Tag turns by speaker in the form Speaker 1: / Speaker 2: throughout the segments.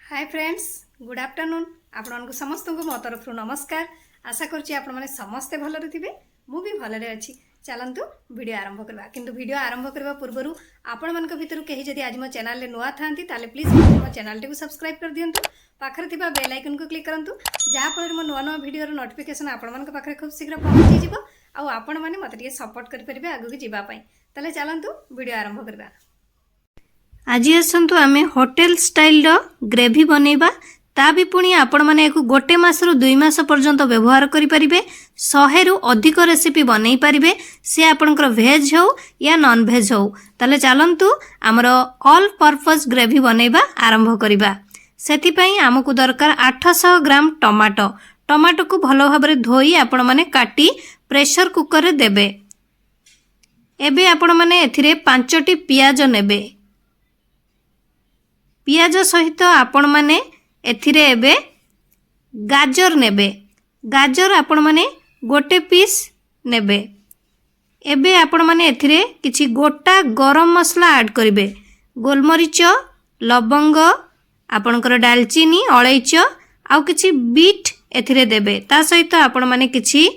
Speaker 1: Hi friends good afternoon आपण समस्त को मो तरफ नमस्कार। आशा करुच्ची आपण मैंने समस्ते भलरे थे मु भी भलरे अच्छी। चलतु वीडियो आरंभ करवा किंतु वीडियो आरंभ करने पूर्व आपण मान भितर कहीं जदि आज मो चैनल नुआ था प्लीज मो चैनल टी सब्सक्राइब कर दिंतु। पाखरे थिबा बेल आइकन को क्लिक करंतु जहाँफल मो नुआ नुआ वीडियो नोटिफिकेशन आपण मान पाखे खूब शीघ्र पहुँची जीव आउ आपण मैंने मत सपोर्ट करेंगे आगे जावाई। ताले चलतु वीडियो आरंभ करवा। आज आसतु आम होटेल स्टाइल ग्रेवी बनैबा ता भी पुणी आपण माने एक गोटे मासरु 2 मास पर्यंत व्यवहार करि परिबे। 100 रु अधिक रेसिपी बनई परिबे से आपनकर वेज हो या नॉन वेज हो। ताले चलंतु हमर ऑल पर्पस ग्रेवी बनैबा आरंभ करिबा। सेति पई हमकु दरकार 800 ग्राम टमाटो। टमाटो को भलो भाबरे धोई आपण माने काटी प्रेशर कुकर रे देबे। एबे आपण माने एथिरे 5टी पियाज नेबे। पियाज सहित आपण माने एथिरे एबे गाजर नेबे। गाजर आपण माने गोटे पीस नेबे। एबे आपण माने एथिरे किछि गोटा गरम मसला ऐड करिवे। गोलमरीच लवंग आपणकर दालचीनी अलैच आउ किछि बीट एथिरे देबे। ता सहित आपण माने किछि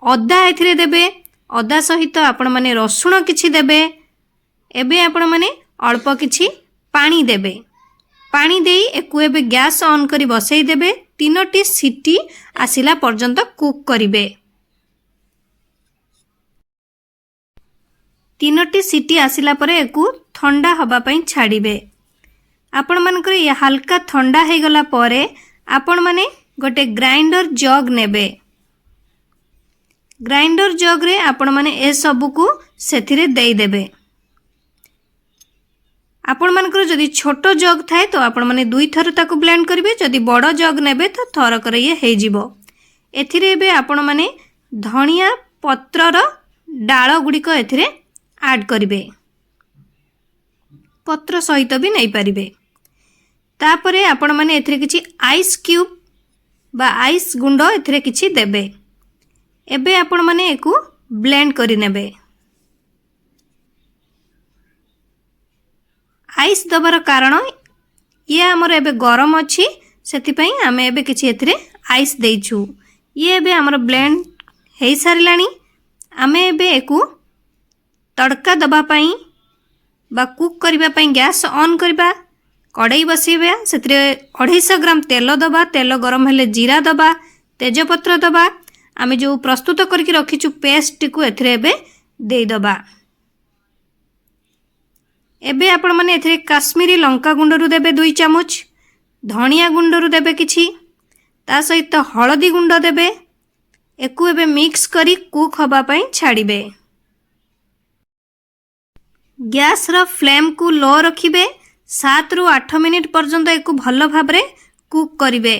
Speaker 1: अदा एथिरे देबे। अदा सहित आपण माने रसुण किछि देबे। एबे आपण माने अल्प किछि पानी देबे। पानी देई एकु एबे गैस ऑन करी बसई देबे। 3टी सीटी आसिला पर्यंत कुक करिवे। 3टी सीटी आसिला परे एकु ठंडा हबा पई छाड़िबे। आपण मानकर ये हल्का ठंडा हे गला परे आपण माने गोटे ग्राइंडर जग नेबे। ग्राइंडर जग रे आपण माने ए सब को सेथिरे देई देबे। आपण मानकर जदि छोट जग थाए तो आपण माने 2 थर ताको ब्लेंड करिवे। जदि बड़ जग नेबे तो थर करे ये हे जिवो। एथिरे एबे आपण माने धनिया पत्रर डाळ गुडिक एथिरे ऐड करिवे। पत्र सहित भी नै परिवे। तापरे आपण माने एथिरे किछि आइस क्यूब बा आइस गुंड एथिरे किछि देबे। एबे आपण माने एकु ब्लेंड करि नेबे। आइस दबार कारण ये आमर एबे गरम अच्छी से आम एबे किछि एथिरे आइस देइछु। ये एबे आमर ब्लेंड हो सारानी। आम एबे एकु तड़का दबा पाई बा कुक करबा पाई गैस ऑन करबा। कड़ाई बसैबा सेथिरे 250 ग्राम तेल दबा। तेल गरम हेले जीरा दबा तेजपत्र दबा। आम जो प्रस्तुत करके रखीचु पेस्ट को एथिरे एबे देई दबा। एबे आपण माने एथिरे काश्मीरी लंका गुंडरू देबे 2 चामच। धनिया गुंडरू देबे किछि। ता सहित हळदी गुंड देबे। एकु एबे मिक्स करी कुक हबा पई छाड़िबे। गैस रो फ्लेम को लो रखिबे। 7 रु 8 मिनिट पर्यंत एकु भलो भाबरे कुक करिवे।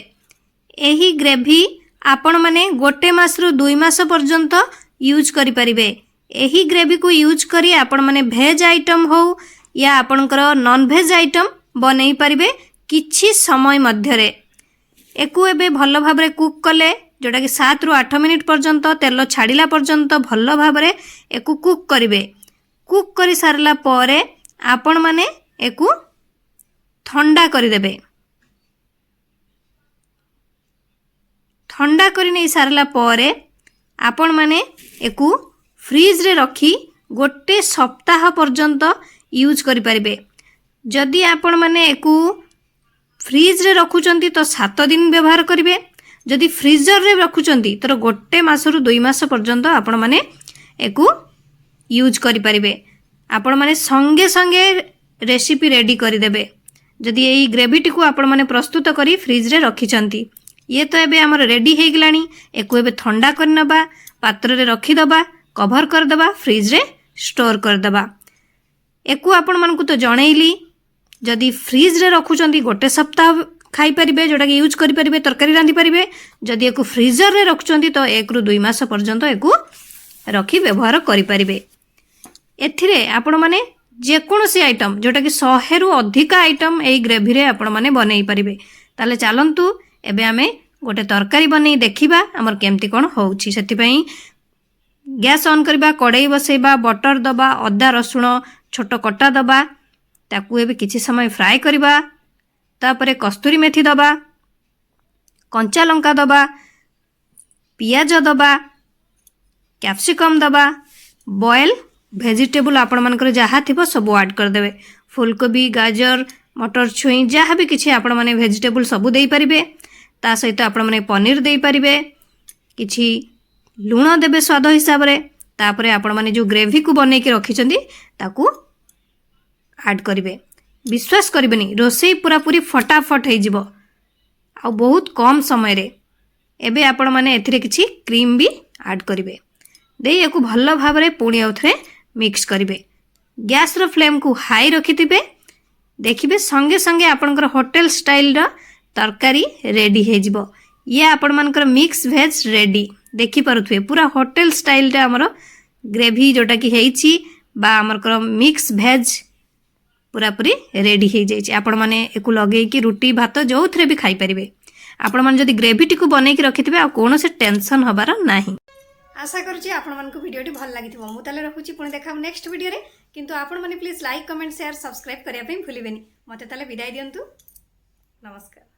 Speaker 1: एही ग्रेवी आपण माने गोटे मास रु 2 मास पर्यंत यूज करि परिबे। एही ग्रेवी को यूज करी आपण माने वेज आइटम हो या आपणकर नॉन वेज आइटम बनई पारिबे किछि समय मध्यरे। एकु एबे भलो भाबरे कुक कले जोटा कि 7 रु 8 मिनिट पर्यंत तेल छाड़िला पर्यंत भलो भाबरे एकु कुक करिवे। कुक करि सारला परे आपण माने एकु ठंडा करि देबे। ठंडा करि नै सारला परे आपण माने एकु फ्रीज रे रखी गोटे सप्ताह पर्यंत यूज करि परिबे। जदि आपण माने एकु फ्रीज रे रखुचंती तो 7 दिन व्यवहार करिवे। जदि फ्रीजर रे रखुचंती तो गोटे मासरु 2 मास पर्यंत आपण माने एकु यूज करि परिबे। आपण माने संगे संगे रेसिपी रेडी करि देबे। जदि एई ग्रेवीटी को आपण माने प्रस्तुत करी फ्रीज रे रखिचंती ये तो एबे हमर रेडी हे गलानी। एकु एबे ठंडा करनबा पात्र रे रखि दबा कवर कर दबा फ्रीज रे स्टोर कर दबा। एकु आपण मानकु तो जणैली जदि फ्रीज रे रखुचंती गोटे सप्ताह खाई परिबे जोटा कि यूज करि परिबे तरकारी रांधि परिबे। जदि एकु फ्रीजर रे रखुचंती तो 1 रु 2 मास पर्यंत एकु रखी व्यवहार करि परिबे। एथिरे आपण माने जे कोनोसी आइटम जोटा कि 100 रु अधिक आइटम एई ग्रेवी रे आपण माने बनई परिबे। ताले चलंतु एबे आमे गोटे तरकारी बनई देखिबा हमर केमती कोन होउची। सेति पई गैस ऑन करबा कड़ाई बसैबा बटर दबा अदा रसुण छोट कटा दबा ताकू एबे किछि समय फ्राई करबा। तापरे कस्तूरी मेथी दबा, कंचा लंका दबा, पियाज दबा, कैप्सिकम दबा, बॉयल वेजिटेबल आपण मानकर जहाँ थिबो सब ऐड कर देबे। फूलकोबी, गाजर, मटर छुई जहाँ भी किछि आपण माने वेजिटेबल सब देई परिबे। ता सहित आपण माने पनीर देई परिबे, किछि लूण देबे स्वाद हिसाब रे। तापरे आपण माने जो ग्रेवी को बनै के रखिचंदी ताकू ऐड करिवे। विश्वास करिबेनी रोसई पूरा पूरी फटाफट हे जिवो आ बहुत कम समय रे। एबे आपण माने एथिरे किछि क्रीम भी ऐड करिवे। देई याकू भल्ल भाबरे पुणी आउथरे मिक्स करिवे। गैस रो फ्लेम को हाई रखिथिबे। देखिबे संगे संगे आपनकर होटल स्टाइल रो तरकारी रेडी हे जिवो। ये आपण मानकर मिक्स वेज रेडी देखि पारुथुए पूरा होटल स्टाइल रे हमरो ग्रेवी जोटा कि हेछि बा हमरकर मिक्स वेज पूरा पूरी रेडी हो जाइए। आपण मैंने एक लगे कि रुटी भात जो थे भी खाई पारे। आपण मैंने जदि ग्रेवी टी बनई रखिथे आ कौन से टेंशन हबार नाही। आशा करुँची आपण मानक वीडियोटी भल लगी मुझे रखुची पुणी देखा नेक्स्ट वीडियो रे। किंतु आपण मैंने please like comment share subscribe करने भूलें। मते ताले विदाय दियंतु। नमस्कार।